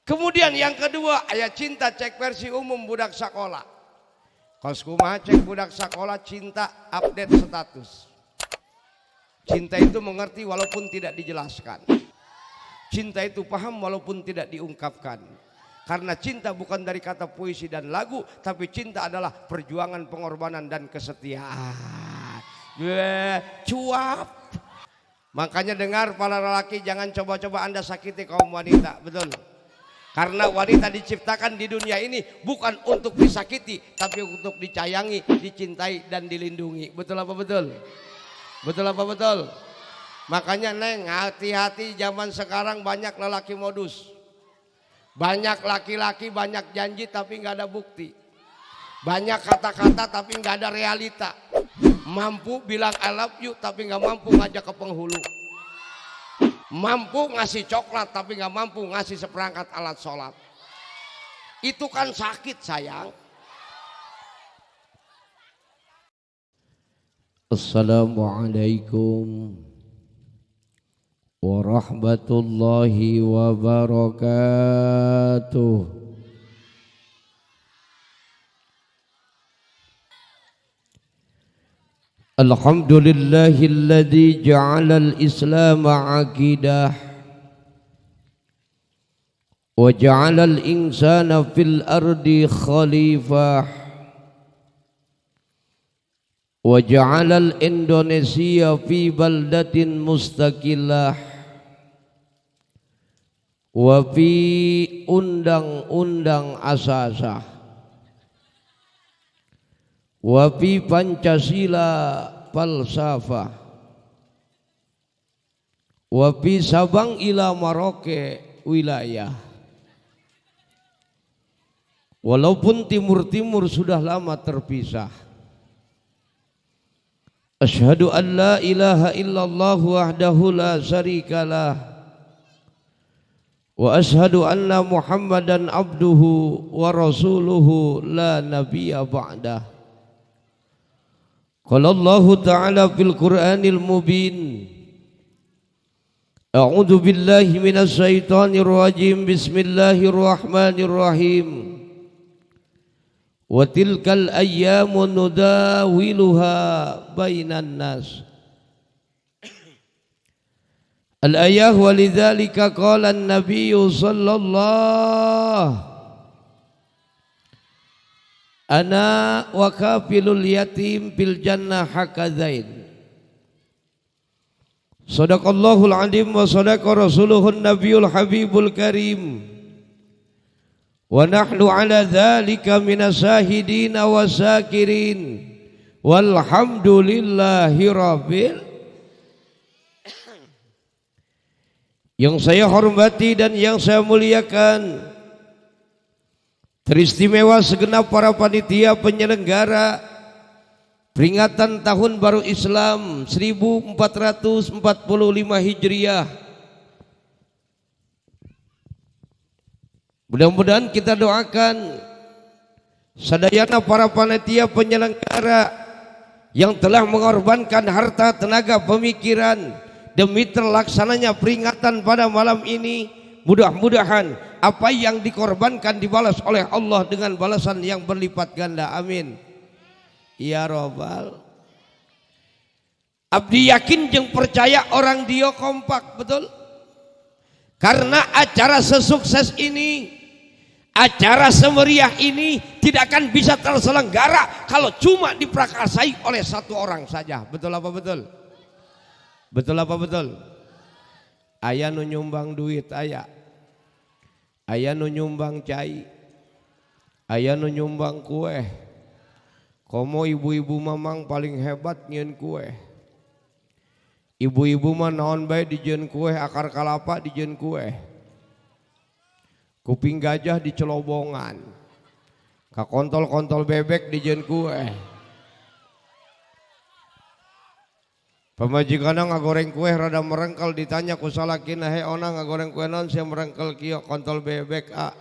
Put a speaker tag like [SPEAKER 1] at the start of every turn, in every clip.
[SPEAKER 1] Kemudian yang kedua, aya cinta cek versi umum budak sekolah. Kos kumaha cek budak sekolah cinta update status. Cinta itu mengerti walaupun tidak dijelaskan. Cinta itu paham walaupun tidak diungkapkan. Karena cinta bukan dari kata puisi dan lagu, tapi cinta adalah perjuangan, pengorbanan dan kesetiaan. Cuap. Makanya dengar para lelaki, jangan coba-coba Anda sakiti kaum wanita, betul? Karena wanita diciptakan di dunia ini bukan untuk disakiti, tapi untuk dicayangi, dicintai dan dilindungi. Betul apa betul? Betul apa betul? Makanya Neng, hati-hati, zaman sekarang banyak lelaki modus. Banyak laki-laki banyak janji tapi nggak ada bukti. Banyak kata-kata tapi nggak ada realita. Mampu bilang I love you tapi nggak mampu ngajak ke penghulu. Mampu ngasih coklat tapi nggak mampu ngasih seperangkat alat sholat. Itu kan sakit sayang.
[SPEAKER 2] Assalamualaikum warahmatullahi wabarakatuh. Alhamdulillahilladzi ja'alal islam aqidah wa ja'alal insana fil ardi khalifah wa ja'alal Indonesia fi baldatin mustaqillah wa fi undang-undang asasah wa fi Pancasila falsafah wa fi Sabang ila Maroke wilayah. Walaupun timur-timur sudah lama terpisah. Asyhadu an la ilaha illallah wahdahu la syarikalah wa asyhadu anna Muhammadan abduhu wa rasuluhu la nabiyya ba'dah. Qala Allah Ta'ala fil Qur'anil Mubin. A'udzu billahi minasy syaithanir rajim. Bismillahirrahmanirrahim. Wa tilkal ayyamu nudawiluha bainan nas. Al-ayah walidzalika qala an-nabiy sallallahu ana wa kafilul yatim fil jannah hakadzain. Shadaqallahul alim wa sadaqa rasuluhun nabiyul habibul karim. Wa nahnu ala dzalika minas syahidin wa syakirin. Walhamdulillahi rabbil. Yang saya hormati dan yang saya muliakan, teristimewa segenap para panitia penyelenggara peringatan Tahun Baru Islam 1445 Hijriah. Mudah-mudahan kita doakan sadayana para panitia penyelenggara yang telah mengorbankan harta, tenaga, pemikiran demi terlaksananya peringatan pada malam ini. Mudah-mudahan apa yang dikorbankan dibalas oleh Allah dengan balasan yang berlipat ganda. Amin ya robbal. Abdi yakin jeung percaya orang dia kompak, betul? Karena acara sesukses ini, acara semeriah ini tidak akan bisa terselenggara kalau cuma diprakarsai oleh satu orang saja. Betul apa betul? Betul apa betul? Aya nu nyumbang duit, aya nu nyumbang cai, aya nu nyumbang kue. Komo ibu-ibu mamang paling hebat nyieun kue. Ibu-ibu mah naon bae dijieun kue, akar kalapa dijieun kue, kuping gajah dicelobongan, ka kontol-kontol bebek dijieun kue. Pamajikanna ngagoreng kue rada merengkel, ditanya ku salakina, he ona ngagoreng kue naon sia merengkel kieu? Kontol bebek a.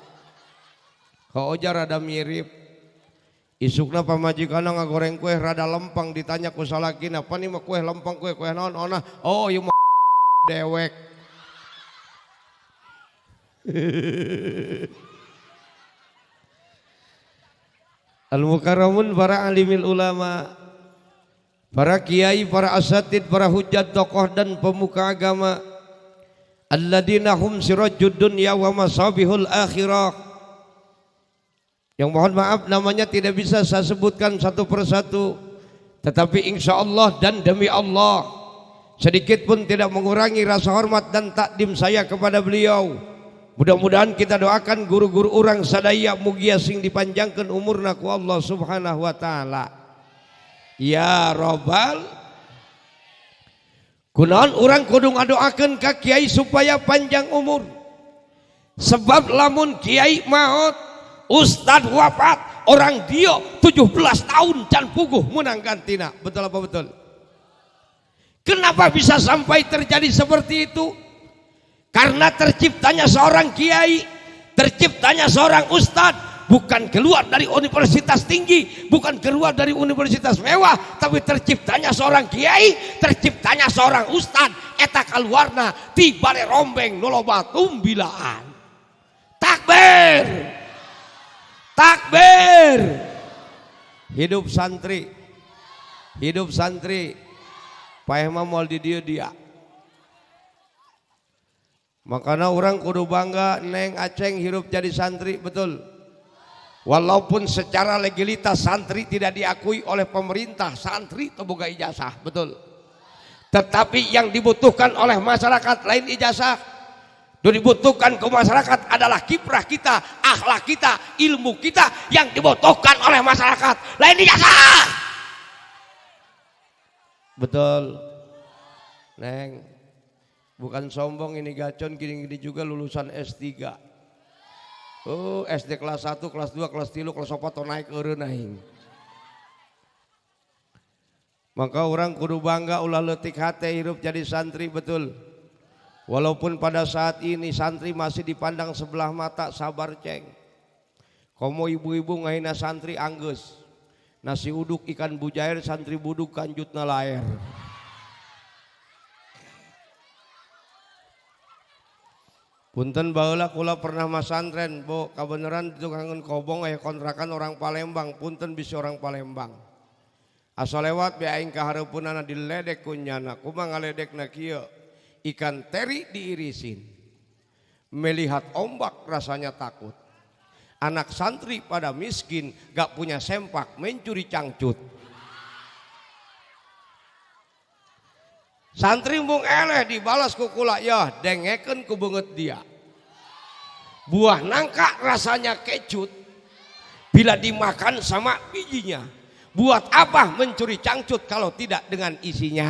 [SPEAKER 2] Ka oja rada mirip. Isukna pamajikanna ngagoreng kue rada lempang, ditanya ku salakina, apa nih mah kue lempang, kue naon? Ona, oh ieu mah dewek. Al-mukarramun para alimil ulama, para kiai, para asatid, para hujat, tokoh dan pemuka agama, alladzina hum sirajud dunya wa masabihul akhirah. Yang mohon maaf namanya tidak bisa saya sebutkan satu persatu, tetapi insya Allah dan demi Allah sedikit pun tidak mengurangi rasa hormat dan takdim saya kepada beliau. Mudah-mudahan kita doakan guru-guru orang sadaya mugia sing dipanjangkan umurna ku Allah Subhanahu wa taala. Ya Rabbal, kunaon orang kudu ngadoakeun ka kiai supaya panjang umur. Sebab lamun kiai maot, ustad wafat, orang dia 17 tahun can puguh menang gantina. Betul apa betul? Kenapa bisa sampai terjadi seperti itu? Karena terciptanya seorang kiai, terciptanya seorang ustadz, bukan keluar dari universitas tinggi, bukan keluar dari universitas mewah, tapi terciptanya seorang kiai, terciptanya seorang ustadz, eta kaluarna ti bare rombeng noloba tumbilaan. Takbir, takbir. Hidup santri, hidup santri. Paeh mah moal di dia. Makanya orang kudu bangga Neng Aceng hidup jadi santri, betul. Walaupun secara legalitas santri tidak diakui oleh pemerintah, santri itu boga ijazah, betul. Tetapi yang dibutuhkan oleh masyarakat lain ijazah. Yang dibutuhkan ke masyarakat adalah kiprah kita, akhlak kita, ilmu kita yang dibutuhkan oleh masyarakat lain ijazah. Betul. Neng, bukan sombong ini gacon, gini-gini juga lulusan S3. Oh, SD kelas 1, kelas 2, kelas 3, kelas 4 naik eureun aing. Maka orang kudu bangga ulah leutik hate hirup jadi santri, betul. Walaupun pada saat ini santri masih dipandang sebelah mata, sabar ceng. Komo ibu-ibu ngahina santri anggeus. Nasi uduk ikan bujair, santri buduk kanjutna laer. Punten baheula kula pernah masantren, bo kabeneran itu kangen kobong kontrakan orang Palembang, punten bisi orang Palembang. Asal lewat be aing ka hareupeunana diledek ku nyana, kumaha ngaledekna kieu? Ikan teri diirisin. Melihat ombak rasanya takut. Anak santri pada miskin, gak punya sempak, mencuri cangcut. Santri mung eleh dibalas ku kula, ya dengekeun ku beungeut dia. Buah nangka rasanya kecut, bila dimakan sama bijinya. Buat apa mencuri cangcut kalau tidak dengan isinya?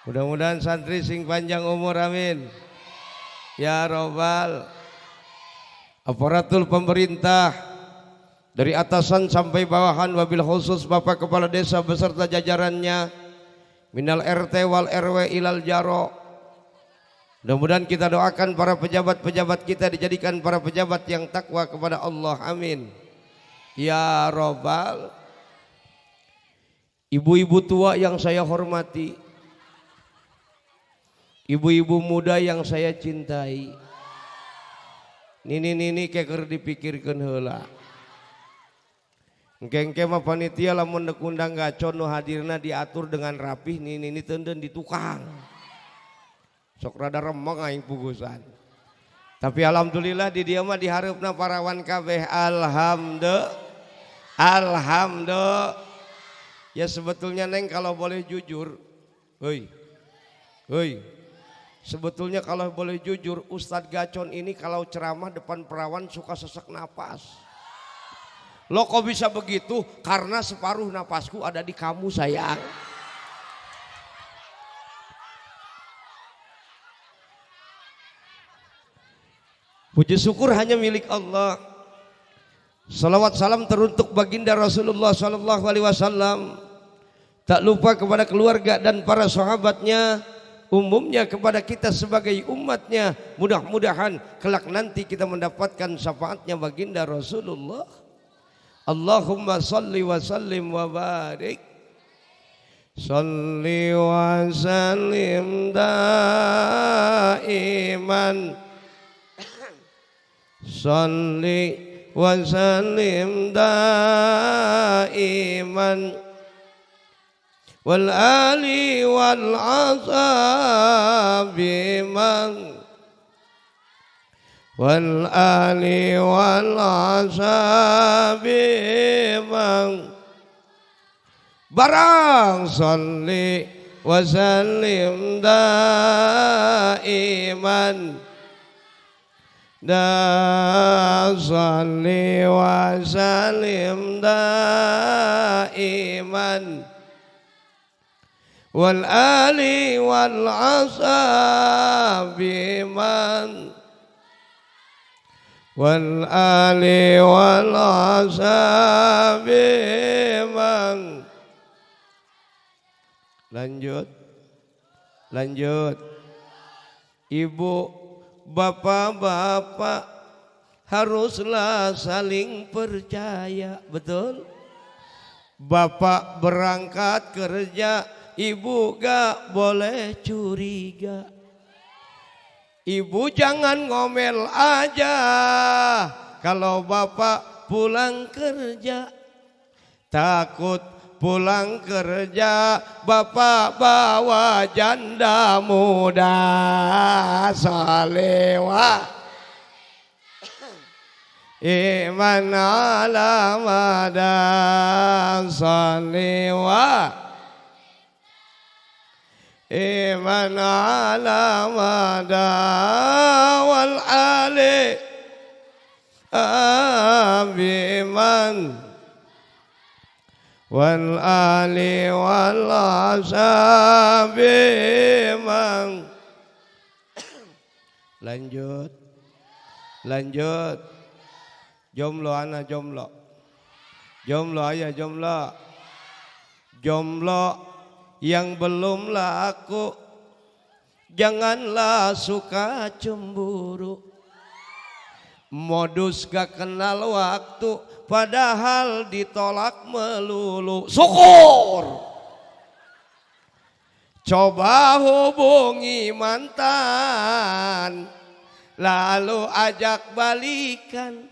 [SPEAKER 2] Mudah-mudahan santri sing panjang umur, amin. Ya Rabbal. Aparatur pemerintah dari atasan sampai bawahan, wabil khusus Bapak Kepala Desa beserta jajarannya, minal RT wal RW ilal jaro. Mudah-mudahan kita doakan para pejabat-pejabat kita dijadikan para pejabat yang takwa kepada Allah, amin. Ya Rabbal. Ibu-ibu tua yang saya hormati, ibu-ibu muda yang saya cintai, nini keker dipikirkan heula. Engke mah panitia lamun deuk undang gacon nu hadirna diatur dengan rapih, nini teudeun di tukang. Sok rada remeng aing pugusan. Tapi alhamdulillah di dieu mah dihareupna parawan kabeh, alhamdulillah. Ya sebetulnya Neng kalau boleh jujur, heuy. Sebetulnya kalau boleh jujur, Ustadz Gacon ini kalau ceramah depan perawan suka sesak napas. Lo kok bisa begitu? Karena separuh napasku ada di kamu sayang. Puji syukur hanya milik Allah. Salawat salam teruntuk baginda Rasulullah sallallahu alaihi wasallam. Tak lupa kepada keluarga dan para sahabatnya, umumnya kepada kita sebagai umatnya. Mudah-mudahan kelak nanti kita mendapatkan syafaatnya baginda Rasulullah. Allahumma salli wa sallim wa barik.
[SPEAKER 1] Sholli wa sallim daiman. Sholli wa sallim daiman wal ali wal ashabi man wal ali wal ashabi man. Barang sholli wa sallim daiman, da sholli wa sallim daiman wal ali wal ashabi man wal ali wal ashabi man. Lanjut. Ibu, bapak-bapak haruslah saling percaya, betul? Bapak berangkat kerja, ibu gak boleh curiga. Ibu jangan ngomel aja kalau bapak pulang kerja. Takut pulang kerja bapak bawa janda muda. Salewa iman ala madan. Salewa iman ala madan wal ali abiman wal ali wal ashabi man. Lanjut. Jomblo anak jomblo. Jomblo ayah jomblo. Jomblo yang belum laku janganlah suka cemburu. Modus gak kenal waktu padahal ditolak melulu. Syukur. Coba hubungi mantan lalu ajak balikan.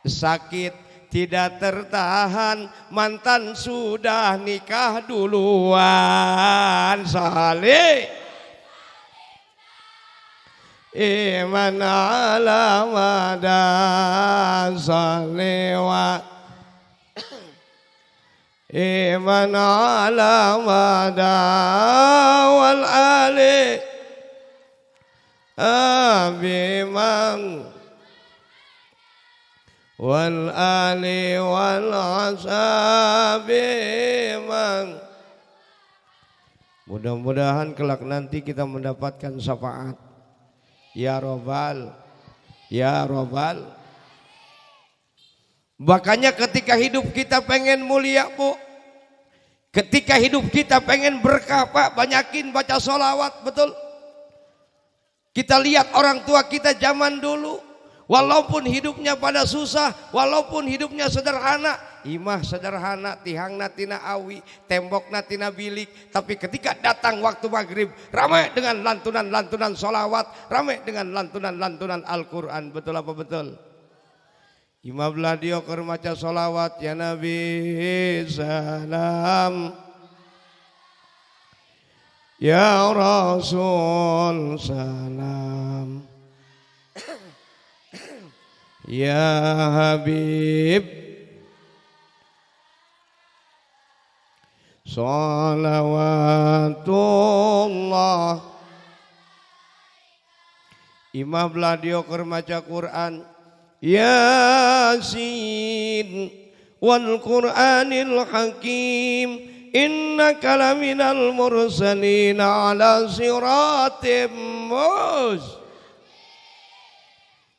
[SPEAKER 1] Sakit tidak tertahan mantan sudah nikah duluan. Salih iman ala madan. Salewa iman ala madan wal ali abiman wal ali wal ashabi man. Mudah-mudahan kelak nanti kita mendapatkan syafaat. Ya Robbal, ya Robbal. Makanya ketika hidup kita pengen mulia, Bu. Ketika hidup kita pengen berkah, Pak, banyakin baca sholawat, betul. Kita lihat orang tua kita zaman dulu, walaupun hidupnya pada susah, walaupun hidupnya sederhana, imah sederhana, tihang natina awi, tembok natina bilik, tapi ketika datang waktu maghrib, ramai dengan lantunan-lantunan sholawat, ramai dengan lantunan-lantunan Al-Quran. Betul apa betul? Imam Bladio kermaca sholawat, ya Nabi salam, ya Rasul salam, ya Habib salawatullah. Imam Bladio kermaca Quran, Yasin wal Qur'anil Hakim innaka laminal mursalin ala siratim mus.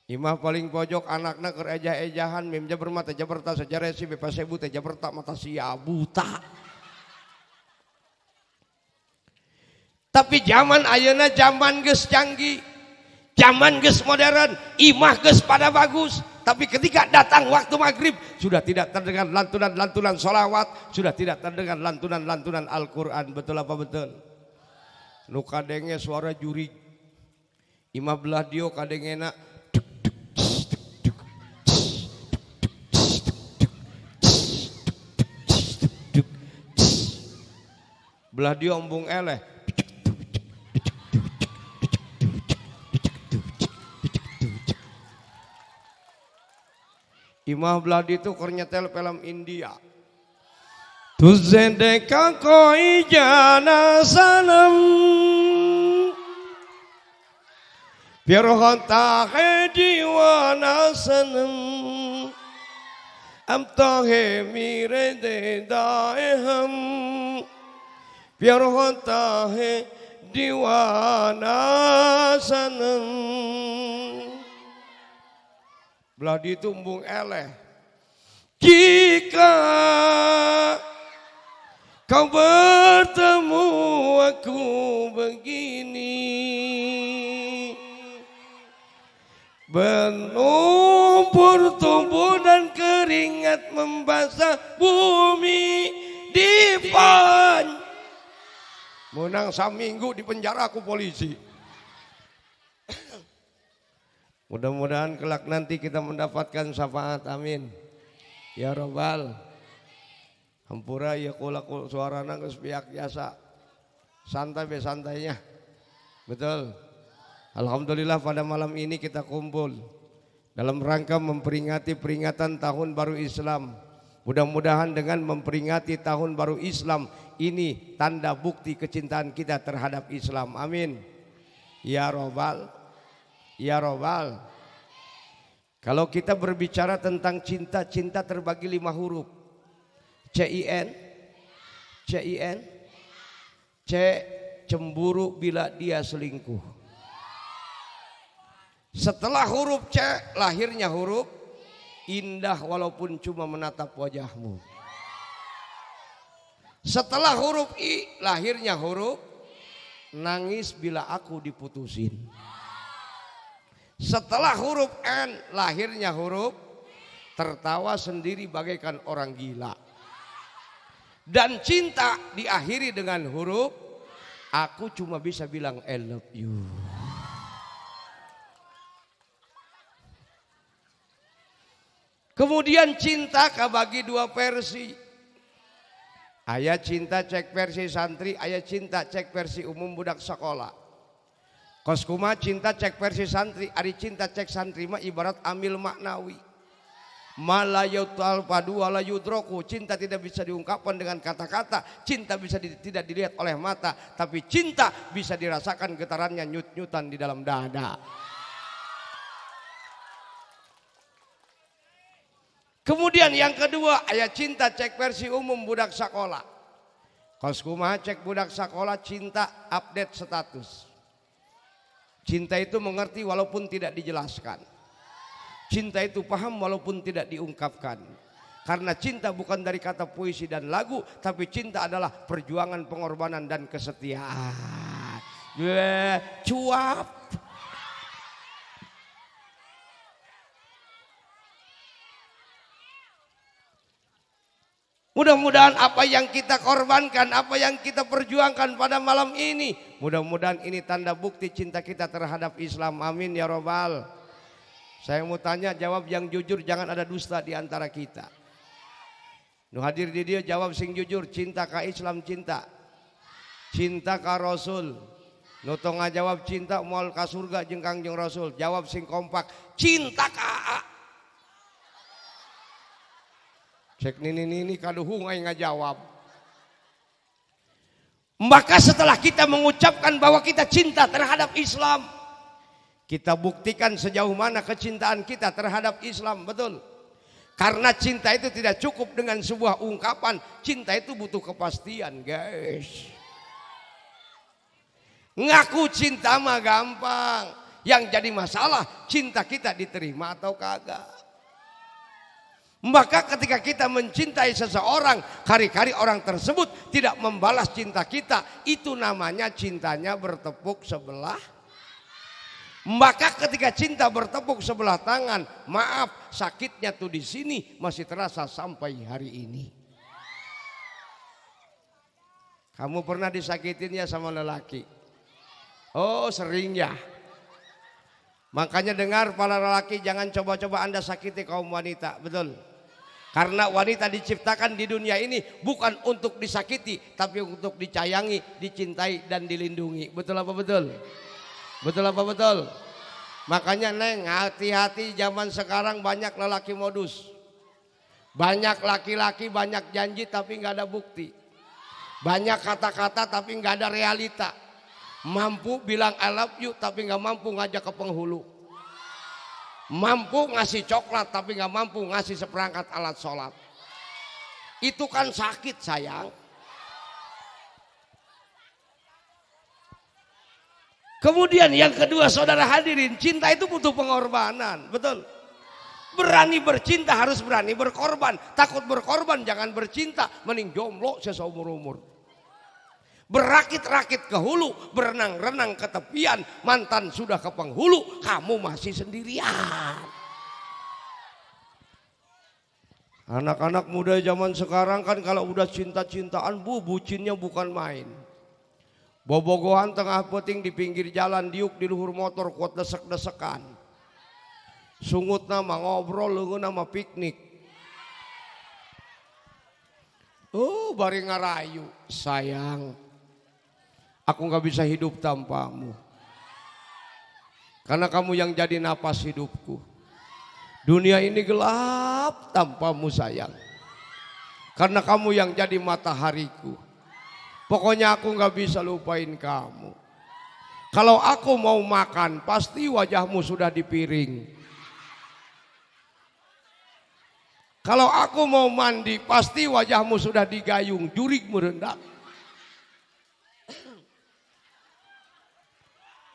[SPEAKER 1] Imah paling pojok anakna keur ejah-ejahan mim jabermata jaberta sajaresi bebas sebu teh jaberta mata sia buta. Tapi zaman ayeuna zaman geus canggih. Zaman geus modern, imah geus pada bagus,
[SPEAKER 2] Tapi ketika datang waktu maghrib, sudah tidak terdengar lantunan-lantunan sholawat, sudah tidak terdengar lantunan-lantunan Al-Quran. Betul apa betul? Nu kadenge suara juri, imah belah dio kadengena belah dio embung eleh. Imah Bladi itu kornyetel film India. Tuzedeka koi jana sanam Pirhanta he diwana sanam Amtahe mire de daeham Pirhanta he diwana sanam. Bladi itu embung eleh. Jika kau bertemu aku begini, berlumpur tubuh dan keringat membasah bumi di pan. Menang saminggu di penjara aku polisi. Mudah-mudahan kelak nanti kita mendapatkan syafaat, amin. Ya Rabbal. Hampura ya kula suarana geus piak jasa. Santai be santainya. Betul. Alhamdulillah pada malam ini kita kumpul dalam rangka memperingati peringatan tahun baru Islam. Mudah-mudahan dengan memperingati tahun baru Islam ini tanda bukti kecintaan kita terhadap Islam. Amin. Ya Rabbal. Ya Rabbal. Kalau kita berbicara tentang cinta, cinta terbagi 5 huruf. C-I-N, C-I-N, C, cemburu bila dia selingkuh. Setelah huruf C, lahirnya huruf indah walaupun cuma menatap wajahmu. Setelah huruf I, lahirnya huruf nangis bila aku diputusin. Setelah huruf N, lahirnya huruf tertawa sendiri bagaikan orang gila. Dan cinta diakhiri dengan huruf aku cuma bisa bilang I love you. Kemudian cinta kabagi 2 versi. Aya cinta cek versi santri, aya cinta cek versi umum budak sekolah. Koskuma cinta cek versi santri, ari cinta cek santri mah ibarat amil maknawi. Malayutal padu wala yudroku, cinta tidak bisa diungkapkan dengan kata-kata, cinta bisa tidak dilihat oleh mata, tapi cinta bisa dirasakan getarannya nyut-nyutan di dalam dada. Kemudian yang kedua, aya cinta cek versi umum budak sekolah. Koskuma cek budak sekolah cinta update status. Cinta itu mengerti walaupun tidak dijelaskan. Cinta itu paham walaupun tidak diungkapkan. Karena cinta bukan dari kata puisi dan lagu, tapi cinta adalah perjuangan, pengorbanan dan kesetiaan. Cuap. Mudah-mudahan apa yang kita korbankan, apa yang kita perjuangkan pada malam ini, mudah-mudahan ini tanda bukti cinta kita terhadap Islam. Amin ya Rabbal. Saya mau tanya, jawab yang jujur, jangan ada dusta di antara kita. Nu hadir di dia jawab sing jujur, cinta ka Islam, cinta. Cinta ka Rasul. Nu tong ngajawab cinta moal ka surga jeung Kangjeng Rasul, jawab sing kompak, cinta ka cek nini kaduhung aing ngajawab. Maka setelah kita mengucapkan bahwa kita cinta terhadap Islam, kita buktikan sejauh mana kecintaan kita terhadap Islam, betul? Karena cinta itu tidak cukup dengan sebuah ungkapan, cinta itu butuh kepastian, guys. Ngaku cinta mah gampang, yang jadi masalah cinta kita diterima atau kagak. Maka ketika kita mencintai seseorang, kari-kari orang tersebut tidak membalas cinta kita, itu namanya cintanya bertepuk sebelah
[SPEAKER 1] Maka ketika cinta bertepuk sebelah tangan, maaf sakitnya tuh di sini masih terasa sampai hari ini. Kamu pernah disakitin ya sama lelaki? Oh sering ya. Makanya dengar para lelaki, jangan coba-coba Anda sakiti kaum wanita, betul? Karena wanita diciptakan di dunia ini bukan untuk disakiti, tapi untuk dicayangi, dicintai dan dilindungi. Betul apa betul? Betul apa betul? Makanya Neng, hati-hati, zaman sekarang banyak lelaki modus. Banyak laki-laki banyak janji tapi nggak ada bukti. Banyak kata-kata tapi nggak ada realita. Mampu bilang I love you tapi nggak mampu ngajak ke penghulu. Mampu ngasih coklat tapi nggak mampu ngasih seperangkat alat sholat. Itu kan sakit sayang. Kemudian yang kedua saudara hadirin, cinta itu butuh pengorbanan, betul. Berani bercinta harus berani berkorban. Takut berkorban jangan bercinta, mending jomblo seumur umur. Berakit-rakit ke hulu, berenang-renang ke tepian, mantan sudah ke penghulu, kamu masih sendirian. Anak-anak muda zaman sekarang kan kalau udah cinta-cintaan bucinnya bukan main. Bobogohan tengah peting di pinggir jalan, diuk di luhur motor kuat desek-desekan. Sungut nama ngobrol leungeun nama piknik. Oh bari ngarayu, sayang. Aku gak bisa hidup tanpamu. Karena kamu yang jadi napas hidupku. Dunia ini gelap tanpamu sayang. Karena kamu yang jadi matahariku. Pokoknya aku gak bisa lupain kamu. Kalau aku mau makan pasti wajahmu sudah di piring. Kalau aku mau mandi pasti wajahmu sudah di gayung, jurig merendak.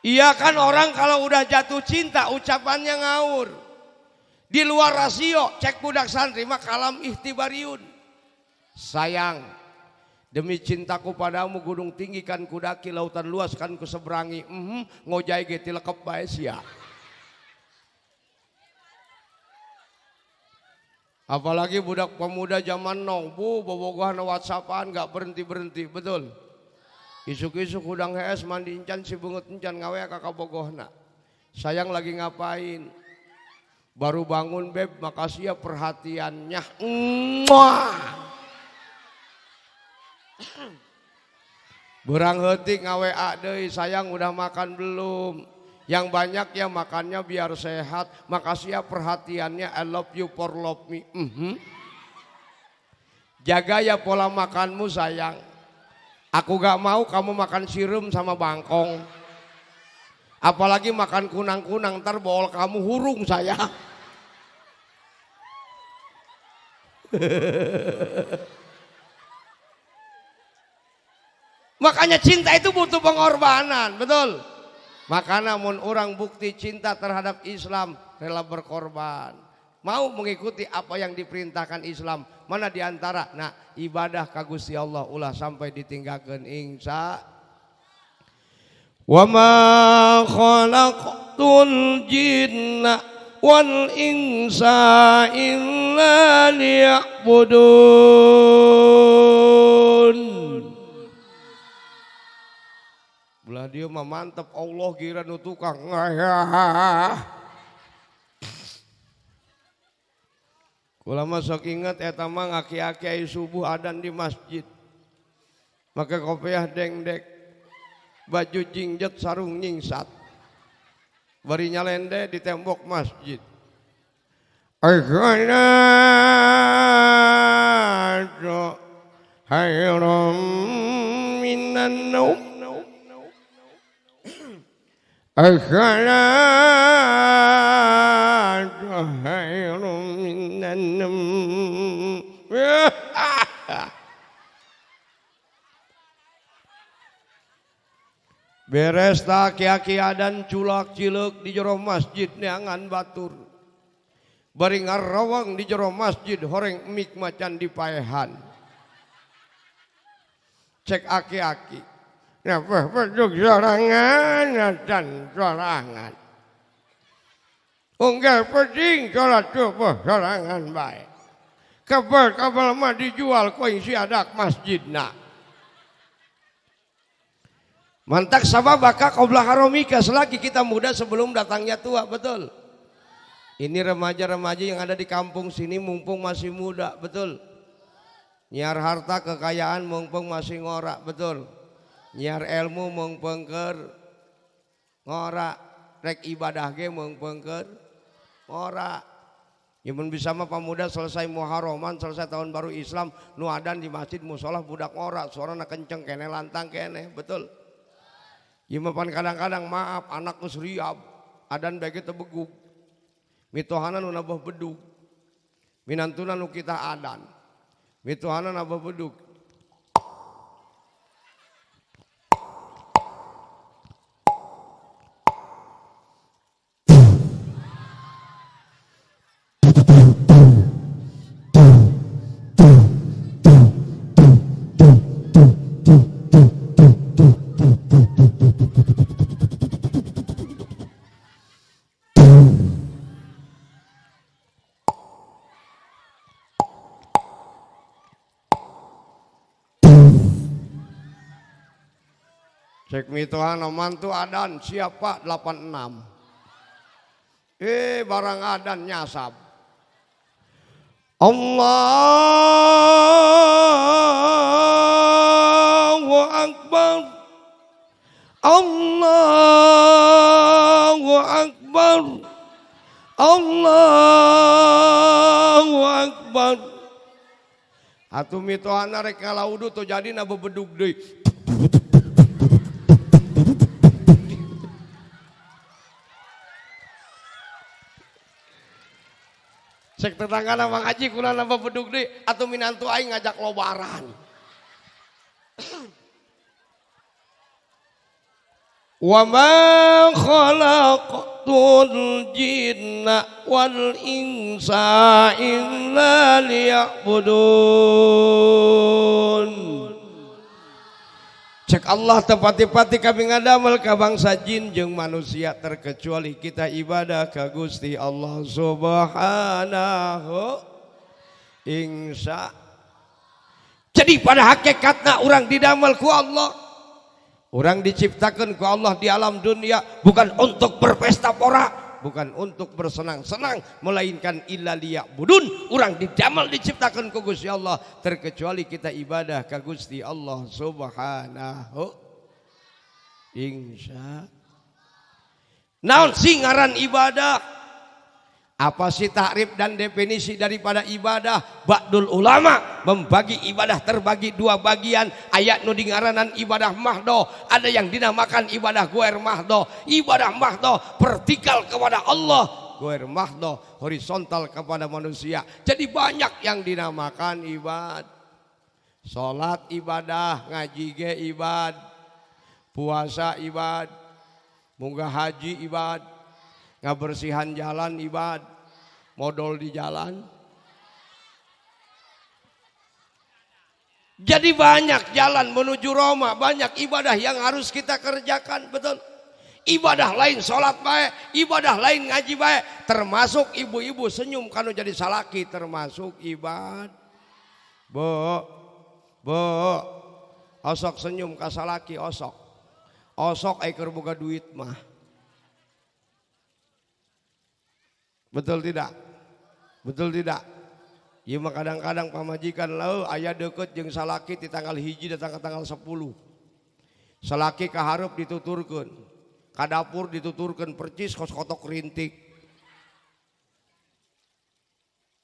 [SPEAKER 1] Iya kan orang kalau udah jatuh cinta ucapannya ngawur. Di luar rasio cek budak santri mah kalam ihtibariun. Sayang, demi cintaku padamu gunung tinggi kan kudaki, lautan luas kan kuseberangi. Ngojai ge ti lekep bae sia. Apalagi budak pemuda zaman now, bobogohan WhatsAppan gak berhenti-berhenti, betul? Isuk-isuk udang hees mandi encan si bungut encan ngawe kakak bogohna. Sayang lagi ngapain? Baru bangun beb, makasih ya perhatiannya. Berang heutik ngawe deui, sayang udah makan belum? Yang banyak ya makannya biar sehat. Makasih ya perhatiannya, I love you for love me. Jaga ya pola makanmu sayang. Aku gak mau kamu makan sirum sama bangkong. Apalagi makan kunang-kunang, ntar bol kamu hurung saya. Makanya cinta itu butuh pengorbanan, betul? Makanya mun orang bukti cinta terhadap Islam rela berkorban. Mau mengikuti apa yang diperintahkan Islam. Mana diantara? Nah ibadah ka Gusti Allah ulah sampai ditinggalkan insya. Wa ma khalaqtul jinna wal insa illa liya'budun. Belah dia mah mantep, Allah kira nu tukang. Kula mah sok inget eta mah ngaki-aki aya subuh adan di masjid. Make kopiah dengdek, baju jingjet, sarung nyingsat. Bari nyalende di tembok masjid. As-salatu khairum minan naum. As-salatu khairum minan naum. Beres tak kiaki adan culak cilek di jero masjid neangan batur. Bari ngarawang di jero masjid horeng mik macan dipaehan. Cek aki-aki. Nah, beduk sorangan dan sorangan. Unggal penting sholat subuh sorangan baik. Kabel mah dijual koin siadak masjidna. Mantak sababaka qabla haromika, selagi kita muda sebelum datangnya tua, betul. Ini remaja-remaja yang ada di kampung sini mumpung masih muda, betul. Nyiar harta kekayaan mumpung masih ngorak, betul. Nyiar ilmu mumpung keur ngorak, rek ibadah ge mumpung keur ngorak. Yamun bisa mah pemuda selesai Muharraman, selesai tahun baru Islam, nu adan di masjid musola budak ngorak, suarana kenceng kene lantang kene, betul. Imapan kadang-kadang maaf anak geus riab, adan bae teu begug. Mitohana nu nabah bedug. Minantuna nu kita adan. Mitohana nabah bedug. Cek mitohana mantu adan siapa 86. Barang adan nyasab. Allahu Akbar. Allahu Akbar. Allahu Akbar. Atuh mitohana rek ngalaudu tuh jadi na bebedug deui. Cek tetanggana Mang Haji kula nambah bedug deui atuh minantu aing ngajak lobaran. Wa ma khalaqtul jinna wal insa illa liya'budun. Cek Allah tepati-pati kami ngadamel ka bangsa jin jeung manusia terkecuali kita ibadah ka Gusti Allah Subhanahu insya. Jadi pada hakikatna orang didamel ku Allah. Orang diciptakan ku Allah di alam dunia bukan untuk berpesta pora, bukan untuk bersenang-senang, melainkan illa liya'budun. Orang didamel diciptakan ku Gusti Allah terkecuali kita ibadah ka Gusti Allah Subhanahu insya. Naon sing ngaran ibadah? Apa sih takrif dan definisi daripada ibadah? Ba'dul ulama membagi ibadah terbagi dua bagian. Ayat nu dingaranan ibadah mahdo, ada yang dinamakan ibadah guer mahdo. Ibadah mahdo vertikal kepada Allah, guer mahdo horizontal kepada manusia. Jadi banyak yang dinamakan ibadah. Salat ibadah, ngaji ge ibadah, puasa ibadah, munggah haji ibadah, ngabersihan jalan ibadah, modal di jalan. Jadi banyak jalan menuju Roma, banyak ibadah yang harus kita kerjakan, betul. Ibadah lain sholat baik, ibadah lain ngaji baik, termasuk ibu-ibu senyum kanu jadi salaki, termasuk ibadah. Bo, osok senyum ka salaki osok. Osok ai keur boga duit mah. Betul tidak? Betul tidak? Ieu mah kadang-kadang pamajikan lau aya deukeut jeung salaki di tanggal 1 datang ke tanggal 10. Salaki kahareup dituturkeun, ka dapur dituturkeun percis kos kotok rintik.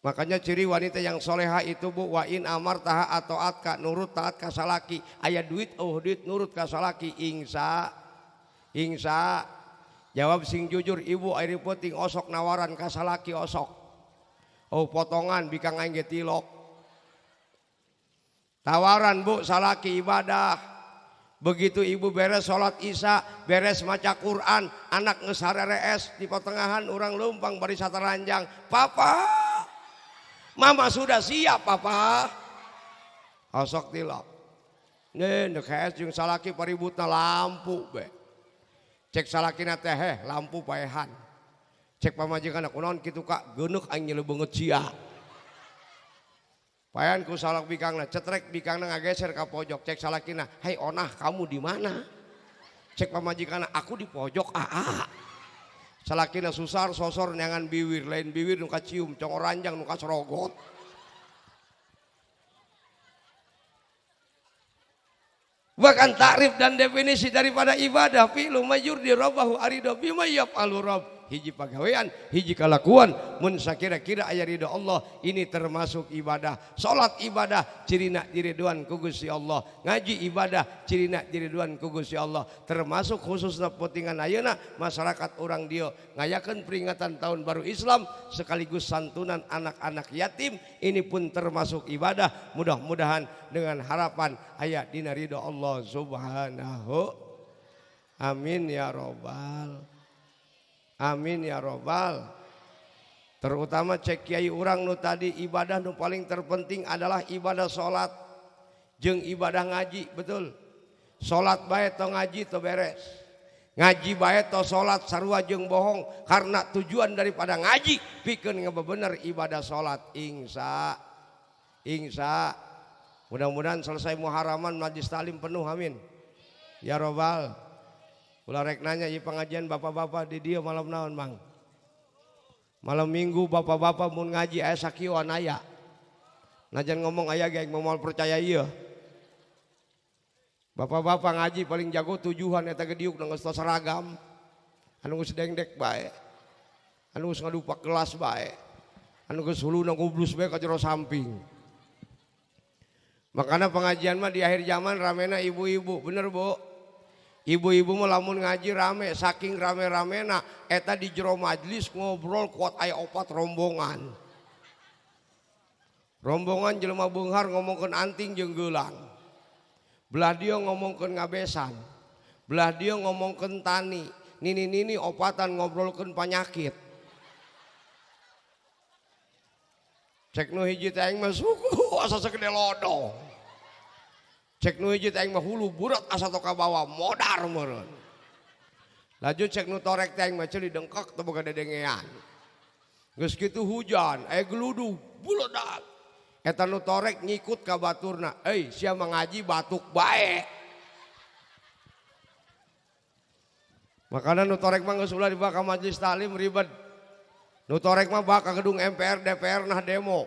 [SPEAKER 1] Makanya ciri wanita yang soleha itu bu, wa in amar taha atau atka nurut taat ka salaki, aya duit duit nurut ka salaki ingsa. Jawab sing jujur, ibu air penting osok nawaran ka salaki osok. Potongan bikang aing ge tilok. Tawaran bu salaki ibadah. Begitu ibu beres sholat isya, beres maca Quran, anak geus harerees di pertengahan urang leumpang bari sataranjang. Papa, mama sudah siap papa. Osok tilok. Neuk hees jeung salaki paributna lampu be. Cek salakina teh lampu paehan. Cek pamajikan kunaon kitu Kak, geuneuh aing nyeleu beungeut sia. Payan ku salak bikangna, cetrek bikangna ngageser ka pojok, cek salakina, "Hei onah, kamu di mana?" Cek pamajikan, "Aku di pojok aa." Salakina susar sosor neangan biwir, lain biwir nu kacium, congor ranjang nu kasrogot. Bahkan takrif dan definisi daripada ibadah fi'lu majur dirabahu arido bima yaf'alu rabb. Hiji pagawean, hiji kalakuan, mun sakira-kira aya ridho Allah, ini termasuk ibadah. Salat ibadah, cirina diridhoan ku Gusti Allah. Ngaji ibadah, cirina diridhoan ku Gusti Allah. Termasuk khususna pentingan ayeuna masyarakat orang dieu ngayakeun peringatan tahun baru Islam sekaligus santunan anak-anak yatim, ini pun termasuk ibadah. Mudah-mudahan dengan harapan aya dina ridho Allah Subhanahu. Amin ya robbal. Amin ya robbal. Terutama cek kiai urang nu tadi, ibadah nu paling terpenting adalah ibadah sholat jeung ibadah ngaji. Betul, sholat bae to ngaji to beres, ngaji bae to sholat sarua jeung bohong. Karena tujuan daripada ngaji pikeun ngabebener ibadah sholat. Insya mudah-mudahan selesai Muharraman majlis taklim penuh, amin ya robbal. Ulah rek nanya ieu pengajian bapak-bapak di dieu malam naon Mang? Malam Minggu bapak-bapak mun ngaji aya sakieuan aya. Najan ngomong aya ge moal percaya ieu. Bapak-bapak ngaji paling jago tujuan eta gediuk geus seragam. Anu geus dengdek bae. Anu geus ngadupak kelas bae. Anu geus huluna ngublus bae ka jero samping. Makanya pengajian mah di akhir zaman ramena ibu-ibu, bener Bu? Ibu-ibu mah lamun ngaji rame, saking rame-ramena eta di jero majlis ngobrol kuat aya 4 rombongan. Rombongan jelema beunghar ngomongkeun anting jeung geulang. Belah dia ngomongkeun ngabesan. Belah dia ngomongkeun tani. Nini-nini opatan ngobrolkeun panyakit. Cek nu hiji teh aing mah suku asa sagede lodong. Cek nu hiji teh aing mah hulu burat asa toka bawa modar meureun. Laju cek nu torek teh aing mah ceuli dengkek teu boga dedengean. Geus kitu hujan, aya geludug, buledak. Eta nu torek ngikut ka baturna, "Euy, sia mah ngaji batuk bae." Makana nu torek mah geus ulah dibawa ka majelis taklim ribet. Nu torek mah bawa ka gedung MPR DPR nah demo.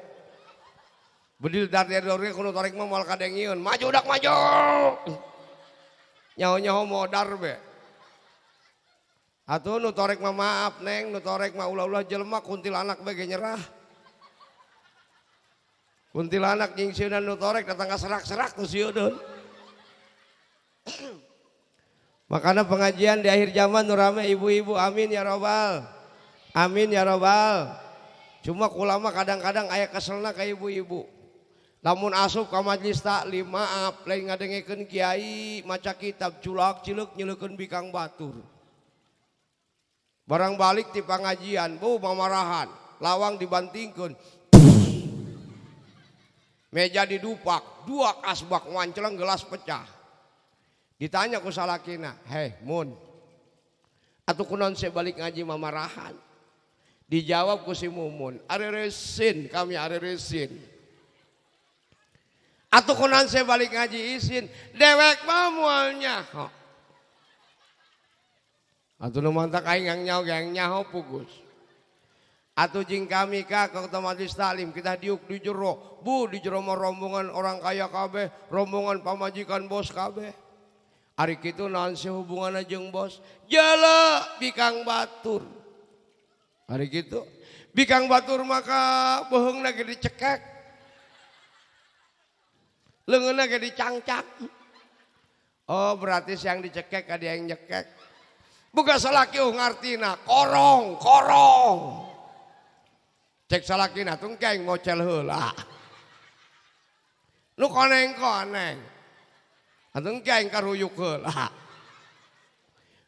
[SPEAKER 1] Bedil dari kuno tarik mah mal kadengieun, maju dak maju. Nyaho-nyaho modar be. Atuh nu torek mah maaf neng, nu torek mah ulah-ulah jelema kuntilanak be ge nyerah. Kuntilanak jeung sieuna nu torek datang ka serak-serak tuh sieun. Makanya pengajian di akhir zaman nu rame ibu-ibu, amin ya robbal. Amin ya robbal. Cuma ulama kadang-kadang aya keselna ka ibu-ibu. Lamun asup ka majelis taklim maaf lain ngadengekeun kiai maca kitab culak cileuk nyeleukeun bikang batur. Barang balik ti pangajian, bu mamarahan, lawang dibantingkeun. Meja didupak, 2 kasbak wanceleng gelas pecah. Ditanya ku salakina, "Heh, mun. Atuh kunaon saya balik ngaji mamarahan?" Dijawab ku si Mumun, "Areresin, kami areresin." Atuh kunaon saya balik ngaji izin, dewek mah moalnya. Atuh nu mantak aing yang nyaho pugus. Atuh jing kami ka majelis taklim kita diuk di jero. Bu di jero mah rombongan orang kaya kabeh, rombongan pamajikan bos kabeh. Ari kitu naon sih hubunganna jeung bos? Jala bikang batur. Ari kitu bikang batur maka beheungna ge dicekek. Leungeunna ge dicangcak. Oh berarti yang dicekek ada yang nyekek. Bukan salaki ngartina korong. Cek salakina tungkeng ngocel heula. Nu koneng. Tungkeng karuyuk heula.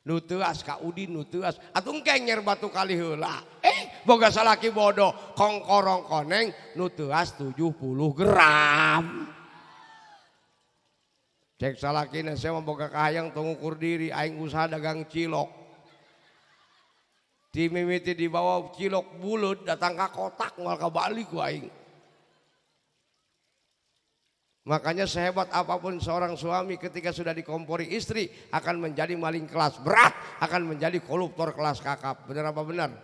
[SPEAKER 1] Nu teuas ka udin nu teuas. Tungkeng nyer batu kali heula. Boga salaki bodoh kongkorong koneng nu teuas 70 gram. Cek salakina saya mau boga kahayang tong ukur diri aing usaha dagang cilok. Ti mimiti di bawah cilok bulut datang ke kotak ngal ka balik ku aing. Makanya sehebat apapun seorang suami ketika sudah dikompori istri akan menjadi maling kelas berat, akan menjadi koruptor kelas kakap. Benar apa benar?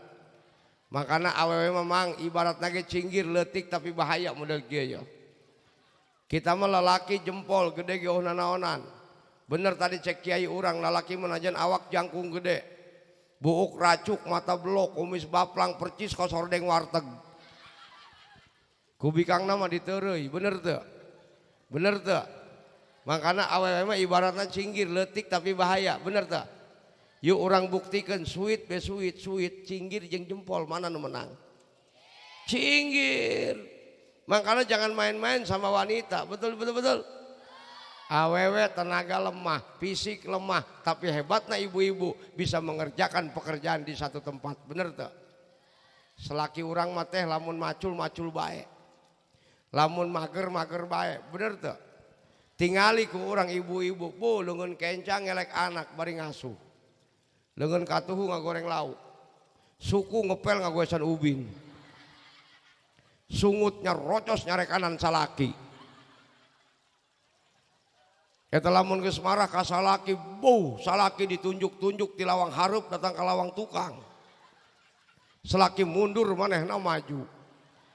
[SPEAKER 1] Makanya awewe memang ibarat lagi cinggir letik tapi bahaya model kieu. Kita mah lalaki jempol gede ge nanaonan. Bener tadi cek kiai urang lalaki menajan awak jangkung gede. Buuk racuk mata belok kumis baplang percis kosordeng warteg. Kubikang nama diteureuy, bener teu? Bener tuh, makanya awewe mah ibaratnya cinggir letik tapi bahaya, bener tuh. Yuk orang buktikan sweet be sweet, cinggir jeung jempol mana nu menang? Cinggir. Makanya jangan main-main sama wanita, betul. Awewe tenaga lemah, fisik lemah, tapi hebatnya ibu-ibu bisa mengerjakan pekerjaan di satu tempat, bener tuh. Selaki orang mah teh lamun macul bae. Lamun mager bae, bener tuh. Tingali ku orang ibu-ibu, bu leungeun kencang ngelek anak bari ngasuh. Leungeun katuhu ngagoreng lauk. Suku ngepel ngagoesan ubin. Sungutnya rocos nyare kanan salaki. Eta lamun geus marah ka salaki, bu salaki ditunjuk-tunjuk di lawang hareup datang ke lawang tukang. Salaki mundur manehna maju.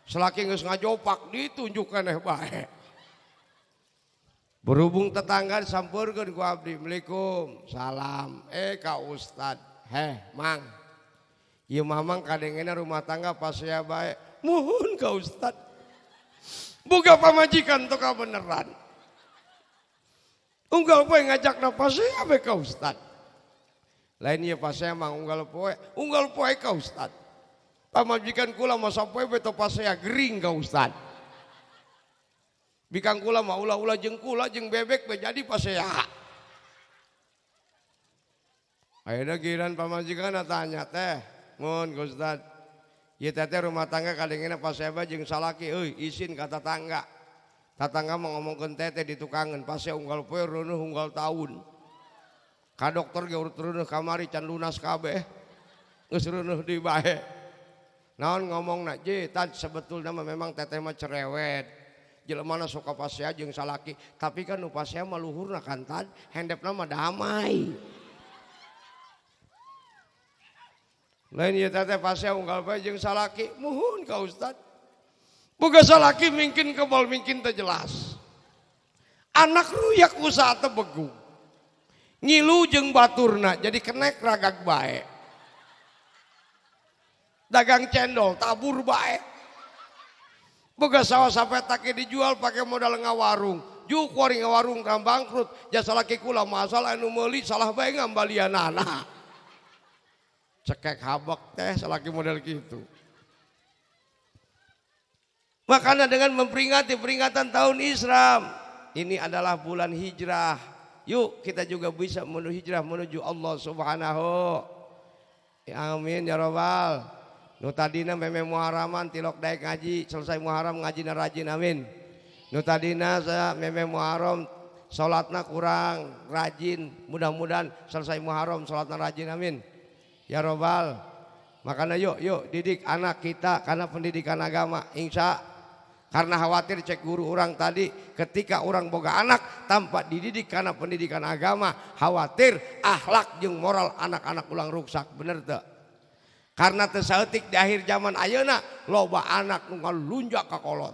[SPEAKER 1] Selaki geus ngajopak ditunjuk keneh bae. Berhubung tetangga disampeurkeun ku abdi, Assalamualaikum, salam. Ka Ustad, Mang. Ieu mamang kadengena rumah tangga pasea bae. Muhun ka Ustad. Boga pamajikan teu ka beneran. Unggal poe ngajakna pasea bae ka Ustad. Lain ieu pasea Mang unggal poe ka Ustad. Pamajikan kula masa poe beto pasea gering ka Ustad. Bikang kula mah ulah-ulah jeung kula jeung bebek be jadi pasea. Ayeuna giran pamajikan tanya teh, mun Ustad. Ieu teh rumah tangga kadengena pasea bae jeung salaki euy izin ka tatangga. Tatangga mah ngomongkeun teh di tukangan pasea unggal poe reuneuh unggal taun. Ka dokter ge urut reuneuh kamari can lunas kabeh. Geus reuneuh di bae. Naon ngomong nak jitan sebetulnya memang teteh mah cerewet jelemana suka pasea jeung salaki tapi kan nu pasea mah luhurna kan tan hendepna mah damai lain ieu teteh pasea unggal bae jeung salaki muhun ka Ustad boga salaki mungkin kebal mungkin teu jelas anak ruyak usaha teu begung ngilu jeung baturna jadi kenek ragag bae dagang cendol tabur bae boga sawah sampai take dijual pakai modal ngawarung juk wari ngawarung kam bangkrut jasa laki kula masalah anu meuli salah bae ngambalianana cekek habak teh salaki model gitu. Makanya dengan memperingati peringatan tahun Islam ini adalah bulan hijrah, yuk kita juga bisa menuju hijrah menuju Allah Subhanahu. Amin ya robbal. Nu tadina meme Muharraman tilok daek ngaji selesai Muharram ngajina rajin amin. Nu tadina saya meme Muharram salatna kurang rajin mudah-mudahan selesai Muharram salatna rajin amin. Ya robbal. Makanya yuk didik anak kita karena pendidikan agama insya karena khawatir cek guru orang tadi ketika orang boga anak tanpa dididik karena pendidikan agama khawatir akhlak jeung moral anak-anak ulang rusak bener tuh. Karena tersaeutik di akhir zaman ayeuna loba anak nu ngalunjak ka kolot.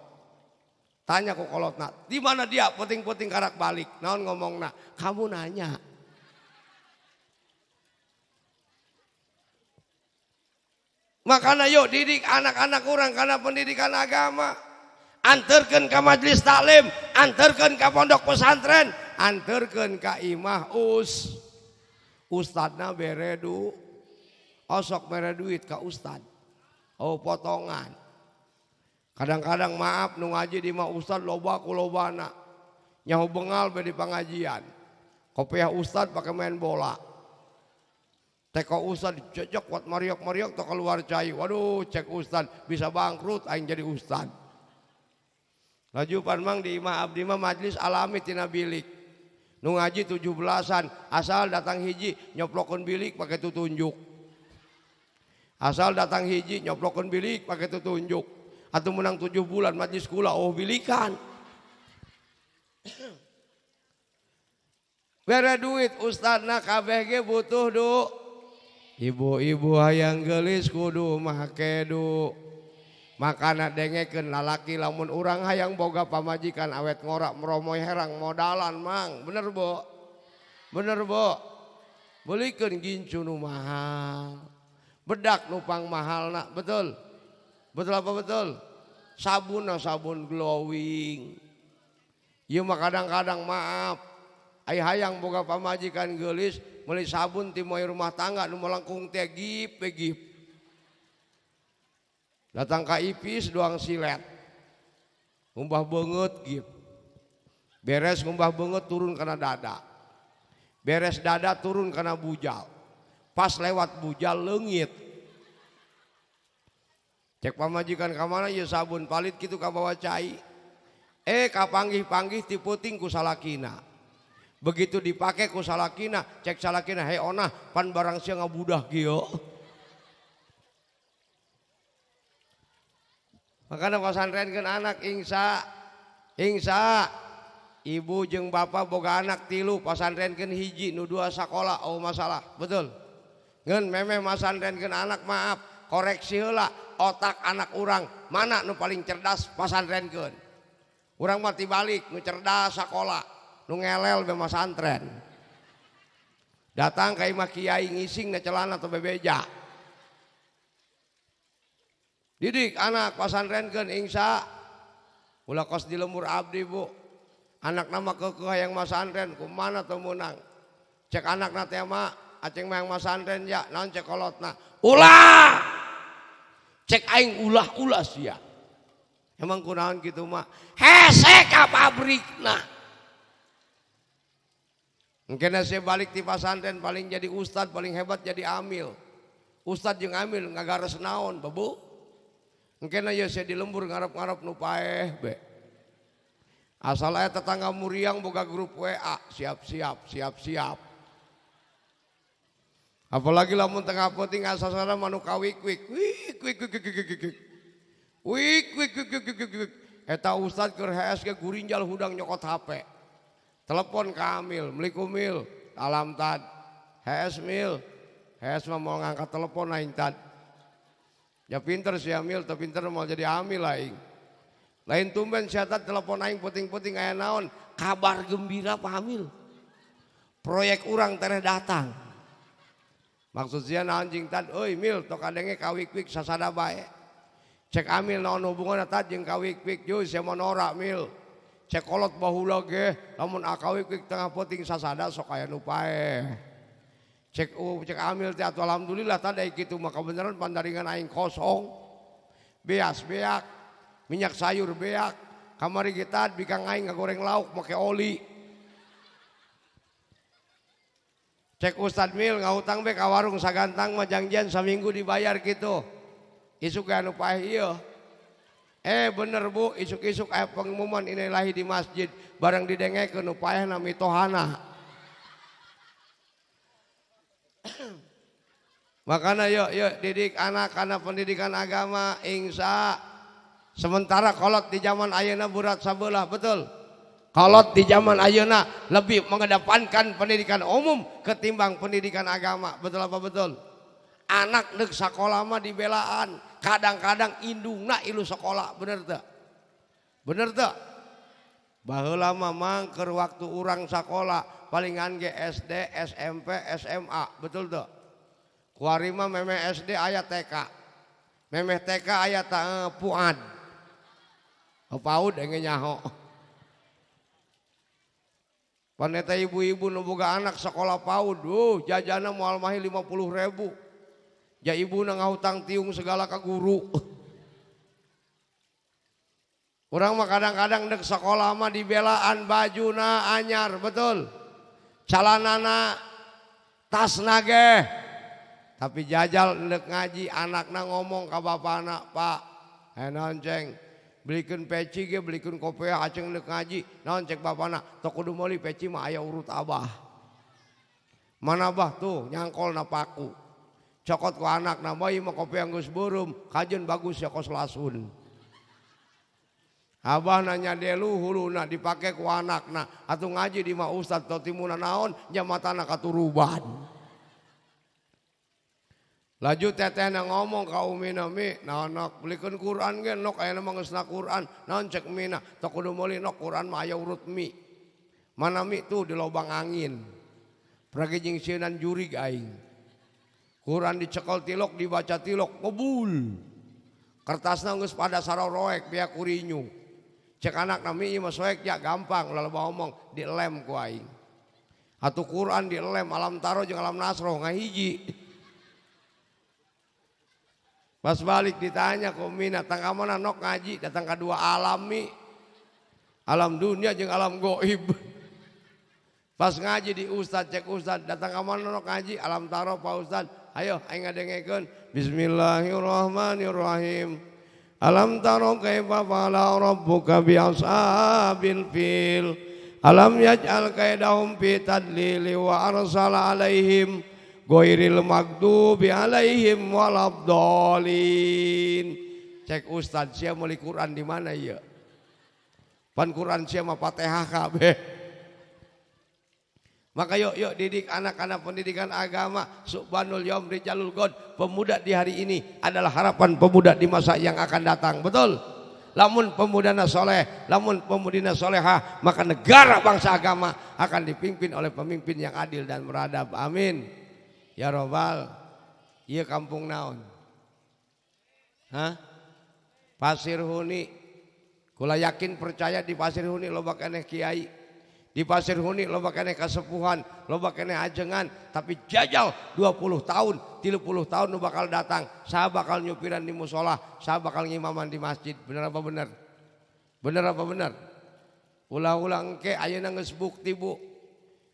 [SPEAKER 1] Tanya ku kolotna, di mana dia? Puting-puting karak balik. Naon ngomongna? Kamu nanya. Makanya yuk didik anak-anak orang karena pendidikan agama. Anterkeun ka majelis taklim, anterkeun ka pondok pesantren, anterkeun ka imah ustadna beredu. Osok mere duit ka ustad. Oh potongan. Kadang-kadang maaf nu ngaji di mah ustad loba ku lobana. Nyaho bengal be di pengajian. Kopiah ustad pakai main bola. Teko ustad dicocok buat mariok-mariok to keluar cai. Waduh cek ustad bisa bangkrut aing jadi ustad. Laju pan di imah abdi mah majlis alami tina bilik. Nu ngaji 17-an asal datang hiji nyoplokkeun bilik pakai tutunjuk. Asal datang hiji nyoplokan bilik pakai tunjuk. Atau menang 7 bulan majlis kula oh bilikan. Bere duit ustadna kabeh ge butuh du. Ibu-ibu hayang gelis kudu make du. Makana dengekeun lalaki lamun urang hayang boga pamajikan awet ngorak meromoy herang modalan mang. Bener bo? Bener bo? Belikeun gincu nu mahal. Bedak nupang mahal nak, betul? Betul apa betul? Sabun na sabun glowing. Ieu mah kadang-kadang maaf. Ai hayang boga pamajikan geulis meuli sabun ti moe rumah tangga nu melengkung teh gip. Datang ka ipis doang silet. Ngumbah beungeut gip. Beres ngumbah beungeut turun kana dada. Beres dada turun kana bujal. Pas lewat bujal leungit. Cek pamajikan ka mana ieu sabun palit kitu ka bawa cai. Kapanggih-panggih ti peuting ku salakina. Begitu dipake ku salakina, cek salakina he onah pan barang sia ngabudah kieu. Makana pasantrenkeun anak ingsa. Ibu jeung bapak boga anak 3 pasantrenkeun hiji nu 2 sakola oh masalah. Betul? Ngeun memeh masantrenkeun anak maaf, koreksi heula otak anak urang mana nu paling cerdas pasantrenkeun. Urang mah tibalik nu cerdas sakola, nu ngelel be masantren. Datang ka imah kiai ngising na celana atau bebeja. Didik anak pasantrenkeun ingsa. Ulah kos di lembur abdi bu. Anak nama keukeuh hayang masantren kumaha teu meunang. Cek anakna teh mah aceng mah yang masantren ya naon cek kolotna. Ulah. Cek aing ulah sia. Emang kunaon kitu mah? Hese ka pabrikna. Engkena saya balik di pasantren paling jadi ustad paling hebat jadi amil. Ustad jeung amil ngagares naon bebu. Engkena ya saya di lembur ngarep-ngarep nu paeh be. Asal aya tetangga muriang boga grup WA siap-siap. Apalagi lamun tengah peuting asasana manu kawik-wik. Wik. Eta ustad keur HS ge gurinjal hudang nyokot HP. Telepon ka Amil, Assalamualaikum Mil, alam tad. HS Mil, HS mah mau ngangkat telepon aing tad. Ya pinter si Amil, tapi pinter mau jadi Amil aing. Lain tumben si tad telepon aing puting-puting aya naon, kabar gembira Pak Amil. Proyek urang tereh datang. Maksud sia naon jeung tad, euy Mil tok kadenge kawik-wik sasada bae. Cek Amil naon hubunganna tad jeung kawik-wik, jeuh sia monora Mil. Cek kolot bahula ge lamun akawik tengah peuting sasada sok aya nu paeh. Cek Amil teh atuh alhamdulillah tadi kitu mah kabeneran pandaringan aing kosong. Beas beak, minyak sayur beak, kamari kita bikang aing ngagoreng lauk make oli. Cek Ustad Mil ngahutang be ka warung sagantang mah janjian saminggu dibayar kitu. Isuk anu paeh ieu. Bener bu, isuk-isuk aya pengumuman inilahi di masjid barang didengekeun nu paehna mitohana. Makana yuk didik anak kana pendidikan agama ingsa. Sementara kolot di zaman ayeuna burat sabelah, betul? Kolot di zaman ayeuna lebih mengedepankan pendidikan umum ketimbang pendidikan agama, betul apa betul? Anak deuk sakola mah dibelaan, kadang-kadang indungna ilu sekolah, bener teu? Bener teu? Baheula mah mangker waktu urang sakola palingan ge SD, SMP, SMA, betul teu? Kuari mah memeh SD aya TK. Memeh TK aya puad. Paud engge nyaho. Paneta ibu-ibu nu boga anak sekolah PAUD, jajana moal mahi 50.000. Ja ibu na ngahutang tiung segala ka guru. Urang mah kadang-kadang dek sekolah mah dibelaan bajuna anyar, betul? Calanana tasna ge. Tapi jajal ndek ngaji anakna ngomong ka bapana, "Pak, naon ceng? Belikeun peci ge, belikeun kopiah aceng ndek ngaji." Naon cek bapana? "Tok kudu meuli peci mah aya urut Abah." Mana Abah tuh nyangkol na paku. Cokot ku anak na bayi mah kopi anggus burum, kajen bagus ya kos lasun. Abah nanya delu huluna dipake ku anak na, atuh ngaji di ma ustad atau timuna naon jamatana katuruban. Laju tetehna ngomong ka umina mi, naon nok belikeun Quran ge nok aya mah geusna Quran, naon cek mina, tok kudu meuli nok Quran mah aya urut mi. Mana mi tuh di lobang angin. Prage jeung sieunnan jurig aing. Quran dicekol tilok dibaca tilok ngebul. Kertasna geus pada saroroek pihak kurinyu. Cek anak nami ieu mah soek ya gampang laloba omong dilem ku aing. Atuh Quran dilem alam taro jeung alam nasro ngahiji. Pas balik ditanya ku mina tangga mana nok ngaji datang ka dua alam mi. Alam dunia jeung alam goib. Pas ngaji di ustad cek ustad datang ka mana nok ngaji alam taro Pak Ustad. Ayo aing ngadengekeun Bismillahirrahmanirrahim. Alam taro kaifa fa'ala rabbuka bi ashabil fil. Alam yaj'al kaidahum fi tadlil wa arsala alaihim ghairil maghdubi alaihim waladdallin. Cek ustad sia meuli Quran di mana ieu? Pan Quran sia mah Fatihah kabeh. Maka yuk didik anak-anak pendidikan agama. Subhanul Yaum Rijalul God. Pemuda di hari ini adalah harapan pemuda di masa yang akan datang. Betul? Lamun pemudana soleh, lamun pemudina soleha, maka negara bangsa agama akan dipimpin oleh pemimpin yang adil dan beradab. Amin. Ya Robbal. Iya kampung naon? Hah? Pasir Huni. Kula yakin percaya di Pasir Huni loba keneh kiai. Di Pasir Huni loba keneh kasepuhan, loba keneh ajengan, tapi jajal 20 tahun, 30 tahun nu bakal datang, saha bakal nyupiran di musola, saha bakal ngimaman di masjid. Bener apa bener? Bener apa bener? Ulah-ulah engke ayeuna geus bukti Bu.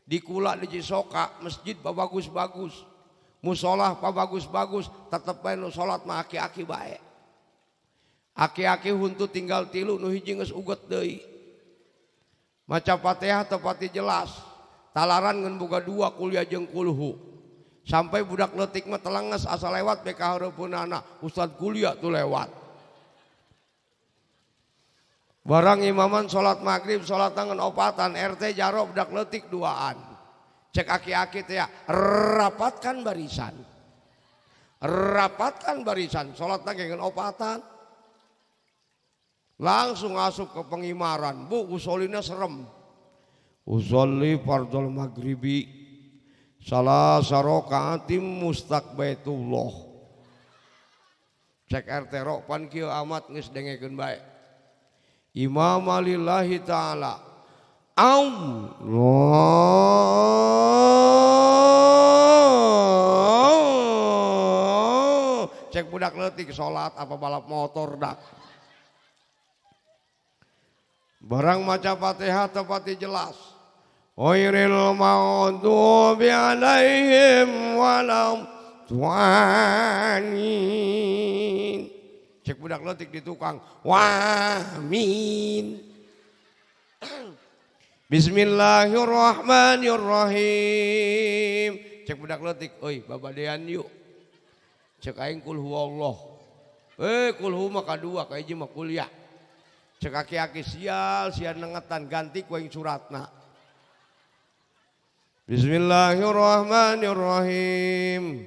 [SPEAKER 1] Di kula di Cisoka masjid bagus-bagus. Musola bagus-bagus, tetep bae nu salat mah aki-aki bae. Aki-aki huntu tinggal 3 nu hiji geus uget deui. Maca Fatihah tepati jelas. Talaran ngan boga 2 kuliah jeung kulhu. Sampai budak leutik mah telenges asa lewat bek ka hareupeunana. Ustad kuliah tuh lewat. Barang imaman salat maghrib, salat ngan opatan, RT jaro budak leutik 2an. Cek aki-aki teh ya, rapatkan barisan. Rapatkan barisan, salatna ge ngan opatan. Langsung asup ke pengimaran. Bu, usolina serem. Usolli fardul maghribi salasa rakaatim mustaqbaitullah. Cek RT rokpan kieu amat geus dengekeun bae. Imam lillahi ta'ala. Allah. Cek budak leutik salat apa balap motor dak. Barang maca Fatihah tepati jelas. Ghairil maghdubi alaihim waladdallin. Cek budak leutik di tukang. Wamin. Bismillahirrahmanirrahim. Cek budak leutik, euy babadean yuk. Cek aing kul huwallah. Kul hu mah kadua, ka hiji mah kuliah. Cek aki-aki sial nengetan ganti ku aing suratna. Bismillahirrahmanirrahim.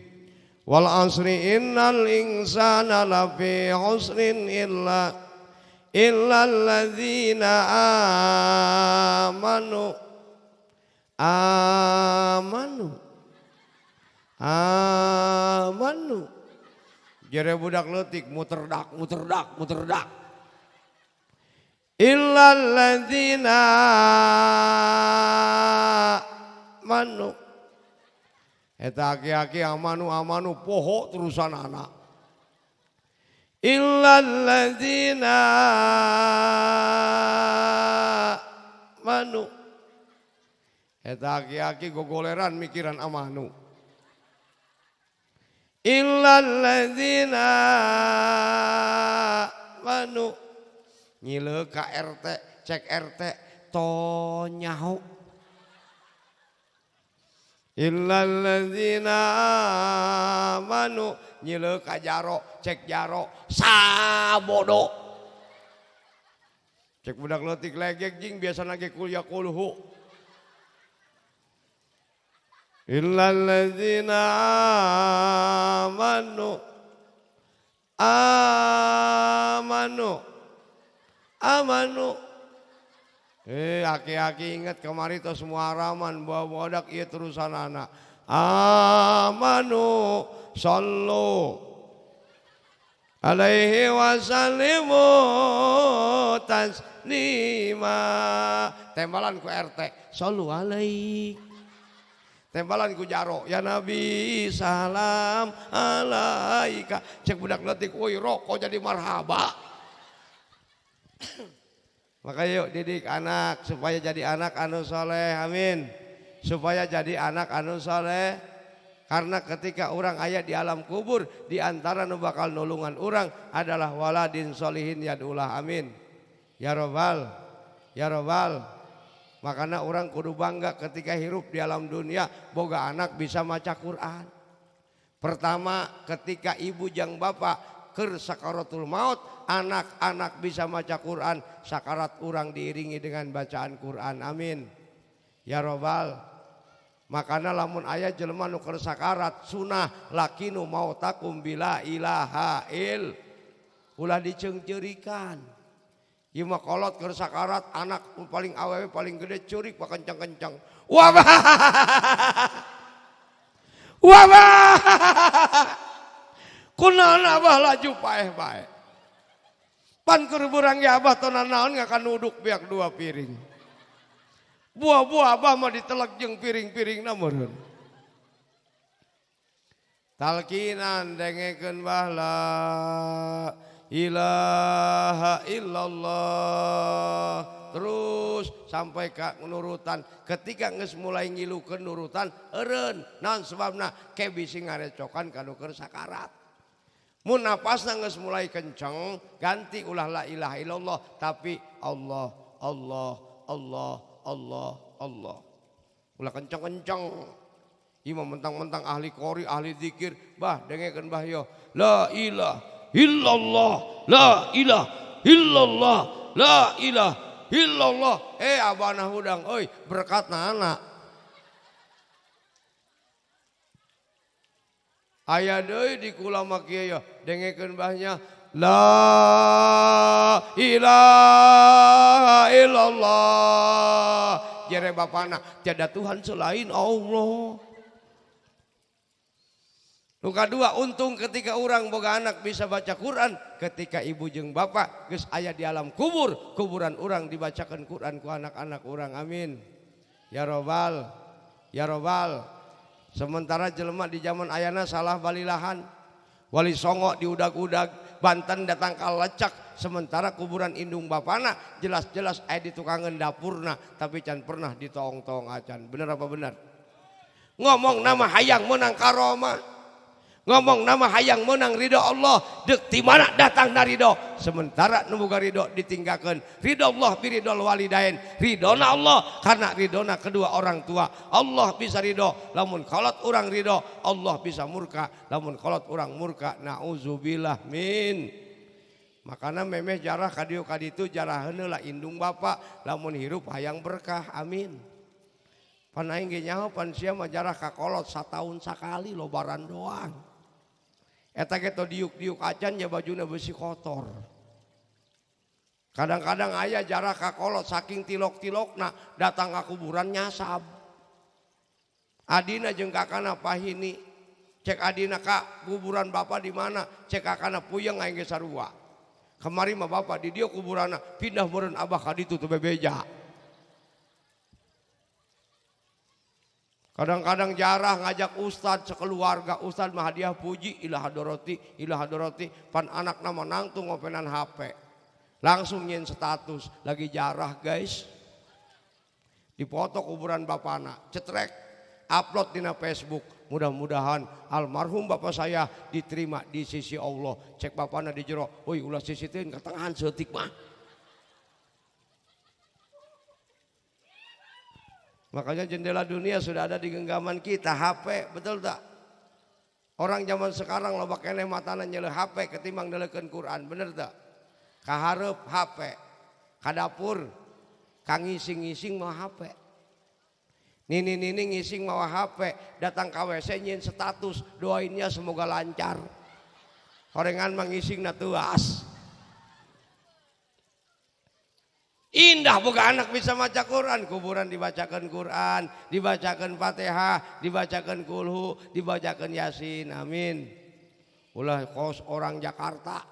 [SPEAKER 1] Wal asri innal insana lafi husrin illa alladzina amanu. Jere budak leutik muterdak. Illal ladzina amanu. Eta aki-aki amanu poho terusan anak. Illal ladzina amanu. Eta aki-aki gogoleran mikiran amanu. Illal ladzina amanu. Nyileu ka RT, cek RT tonyaho. Illal ladzina amanu nyileuk ka jaro cek jaro sabodo cek budak leutik legek jing biasana ge kuliah kulhu illal ladzina amanu aki-aki ingat kemari tuh semua haraman bawa bodak iya terusan anak amanu sallu alaihi wasallimu taslima tembalan ku RT sallu alaihi tembalan ku jaro ya Nabi salam alaika cek budak letik woi rokok jadi marhaba maka yuk didik anak supaya jadi anak anu soleh amin supaya jadi anak anu soleh karena ketika orang ayat di alam kubur diantara nu bakal nulungan orang adalah waladin solihin yadulah amin ya robbal makanya orang kudu bangga ketika hirup di alam dunia boga anak bisa maca Quran pertama ketika ibu jang bapak keur sakaratul maut anak-anak bisa maca Quran sakarat orang diiringi dengan bacaan Quran amin ya robbal makana lamun aya jelema nu keur sakarat sunah lakinu mautakum bila ilaha il ulah diceungceurikan ieu mah kolot keur sakarat anak paling awewe paling gede curik pa kencang-kencang wabah kunaon abah laju paeh-paeh pan keur beurang ge abah teu naon ngakan nuduk biak dua piring buah-buah abah mah ditelek jeung piring-piringna meureun talkinan dengekeun bahla ilaha illallah terus sampai ke nurutan ketika geus mulai ngilukeun nurutan eureun naon sebabna ke bisi ngarecokan kanu keur sakarat mun napasna geus mulai kenceng ganti ulah la ilaha illallah tapi Allah ulah kenceng-kenceng imam mentang-mentang ahli qori ahli zikir bah dengekeun bah yo la ilaha illallah la ilaha illallah la ilaha illallah abana hudang euy berkatna anak aya deui di kulama kieu ya dengekeun bahnya la ilaha illallah jere bapana tiada Tuhan selain Allah. Nu kadua untung ketika orang boga anak bisa baca Quran ketika ibu jeung bapak geus aya di alam kuburan orang dibacakan Quran ku anak-anak orang amin ya robbal sementara jelema di zaman ayana salah balilahan wali songo diudag-udag Banten datang kalecak sementara kuburan indung bapana jelas-jelas aya di tukangan dapurna tapi can pernah ditong-tong acan bener apa bener ngomong nama hayang menang karomah ngomong nama hayang menang ridho Allah dek di mana datang na ridho sementara nu boga ridho ditinggalkan ridho Allah biridhol walidain ridhona Allah karena ridhona kedua orang tua Allah bisa ridho lamun kolot orang ridho Allah bisa murka lamun kolot orang murka nauzubillah min makana memeh jarah kadieu kaditu jarah heula indung bapak lamun hirup hayang berkah amin pan aing ge nyaho pan sia mah jarah kakolot satahun sakali lobaran doang eta ge to diuk-diuk acan ya bajuna besi kotor. Kadang-kadang aya jarah kakolot saking tilok-tilokna datang ka kuburan nyasab. Adina jeung kakana pahini cek adina ka kuburan bapak di mana cek kakana puyeng aing ge sarua. Kemari mah bapak di dieu kuburanna pindah meureun abah ka ditu teu bebeja. Kadang-kadang jarah ngajak ustad sekeluarga ustad mah hadiah puji ilah hadoroti pan anak nama nangtung ngopenan HP langsung nyin status lagi jarah guys dipoto kuburan bapana cetrek upload dina Facebook mudah-mudahan almarhum bapak saya diterima di sisi Allah cek bapana di jero woi ulah sisiteun ka tengahan seutik mah. Makanya jendela dunia sudah ada di genggaman kita, HP, betul tak? Orang zaman sekarang loba keneh matana nyeleh HP ketimbang deleukeun Quran, bener teu? Ka hareup HP, ka dapur ka ngising-ngising mau HP. Nini ngising mau HP, datang ka WC nyin status, doainnya semoga lancar. Orengan mah ngisingna tuas. Indah boga anak bisa maca Quran, kuburan dibacakan Quran, dibacakan Fatihah, dibacakan kulhu, dibacakan Yasin, amin. Ulah kos orang Jakarta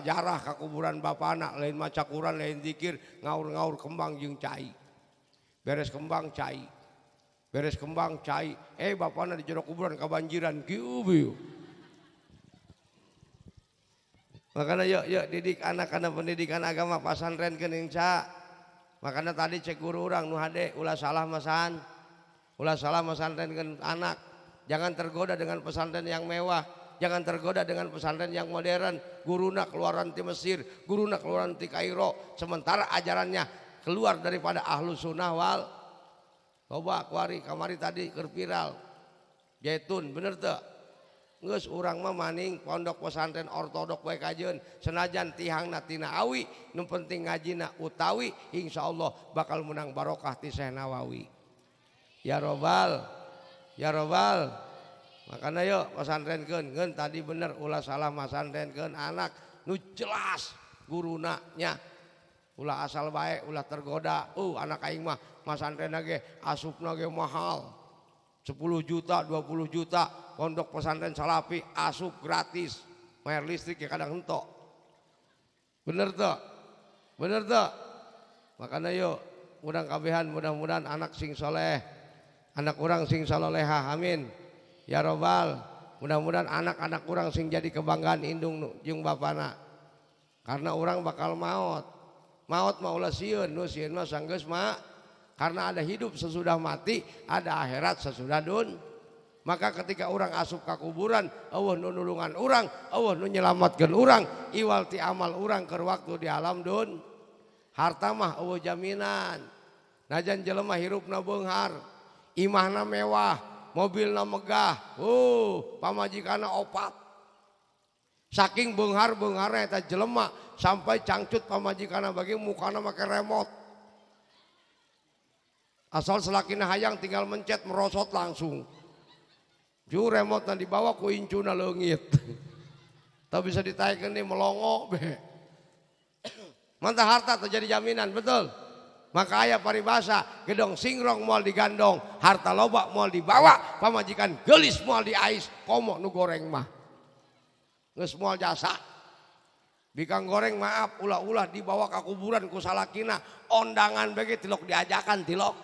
[SPEAKER 1] jarah ke kuburan bapana, lain maca Quran, lain zikir, ngaur-ngaur kembang jeung cai. Beres kembang cai. Bapana di jero kuburan kabanjiran kieu. Makanya yuk didik anak karena pendidikan agama pasantren kening ca. Makanya tadi cek guru orang nu hade ulah salah masantren ke anak. Jangan tergoda dengan pesantren yang mewah, jangan tergoda dengan pesantren yang modern. Guruna keluaran ti Mesir, guruna keluaran ti Kairo, sementara ajarannya keluar daripada ahlu sunnah wal. Coba kuari kamari tadi keur viral. Jaitun bener teu? Geus urang mah maning pondok pesantren ortodok bae kajeun senajan tihangna tina awi nu penting ngajina utawi insyaallah bakal menang barokah ti Syekh Nawawi. Ya robbal makana yuk pesantrenkeun ngeun tadi bener ulah salah masantrenkeun anak nu jelas guruna nya ulah asal bae ulah tergoda. Anak aing mah masantrenna ge asupna ge mahal 10 juta 20 juta. Pondok pesantren Salafi asup gratis, bayar listrik ya kadang henteu. Bener tuh. Makanya yuk mudah-mudahan anak sing soleh, anak orang sing salolehah, amin. Ya robbal, mudah-mudahan anak-anak orang sing jadi kebanggaan indung jeung bapana. Karena orang bakal maut mah ulah sieun, nu sieun mah sanggeus mah. Karena ada hidup sesudah mati, ada akhirat sesudah dun. Maka ketika orang asup ke kuburan, Allah nu nulungan orang, Allah nu nyelamatkan orang, iwal ti amal orang ke waktu di alam dun. Harta mah Allah jaminan. Najan jelema hirupna beunghar, imahna mewah, mobilna megah, pamajikana opat. Saking beunghar-beungharna eta jelema sampai cangcut pamajikana bagi mukana make remote. Asal selakina hayang tinggal mencet merosot langsung. Ju remote na dibawa ku incuna leungit. Tak bisa ditaikeun di melongo be. Mantah harta terjadi jaminan, betul. Maka aya paribasa, gedong singrong moal digandong, harta loba moal dibawa, pamajikan geulis moal diais, komo nu goreng mah. Geus moal jasa. Bikang goreng maaf ulah-ulah dibawa ke kuburan ku salakina, ondangan bege tilok diajakan tilok.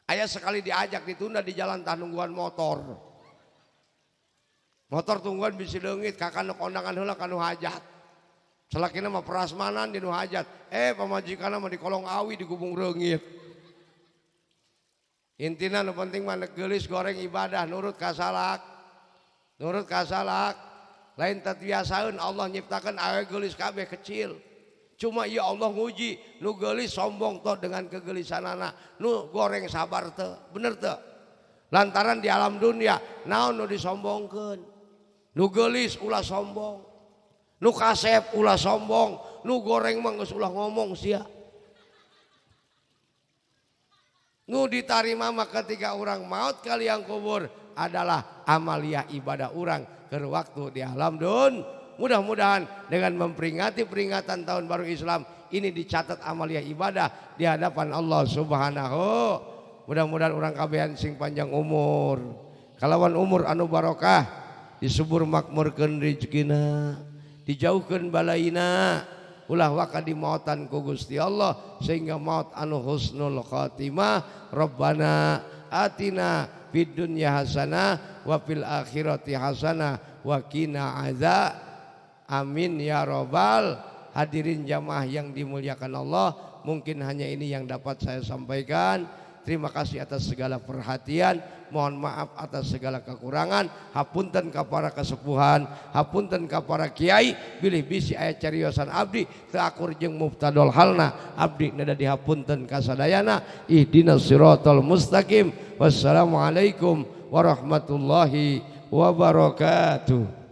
[SPEAKER 1] Aya sekali diajak ditunda di jalan tanungguan motor. Motor tungguan bisi leungit kakana kondangan heula kanu hajat. Salakina mah prasmanan di nu hajat. Pamajikanna mah di kolong awi di gubung reungit. Intina nu penting mah geulis goreng ibadah nurut kasalak. Lain tatiasaeun Allah nyiptakeun awe geulis kabeh kecil. Cuma ya Allah nguji nu geulis sombong toh dengan kegelisanana, nu goreng sabar teu, bener teu? Lantaran di alam dunia naon nu disombongkeun? Nu geulis ulah sombong, nu kasep ulah sombong, nu goreng mah geus ulah ngomong sia. Nu ditarima mah ketika orang maut kali yang kubur adalah amalia ibadah orang ke waktu di alam dun. Mudah-mudahan dengan memperingati peringatan tahun baru Islam ini dicatat amalia ibadah di hadapan Allah Subhanahu. Mudah-mudahan orang kabehan sing panjang umur, kalawan umur anu barokah, disubur makmurkeun rezekina, dijauhkeun balaina, ulah waka dimautan ku Gusti Allah sehingga maut anu husnul khatimah. Rabbana atina fid dunya hasanah wa fil akhirati hasanah wa qina azab. Amin ya robbal. Hadirin jamaah yang dimuliakan Allah, mungkin hanya ini yang dapat saya sampaikan. Terima kasih atas segala perhatian, mohon maaf atas segala kekurangan. Hapunten ka para kesepuhan, hapunten ka para kiai, bilih bisi aya cariosan abdi teu akur jeung mubtadol halna, abdi nada dihapunten ka sadayana. Ihdinas siratal mustaqim. Wassalamualaikum warahmatullahi wabarakatuh.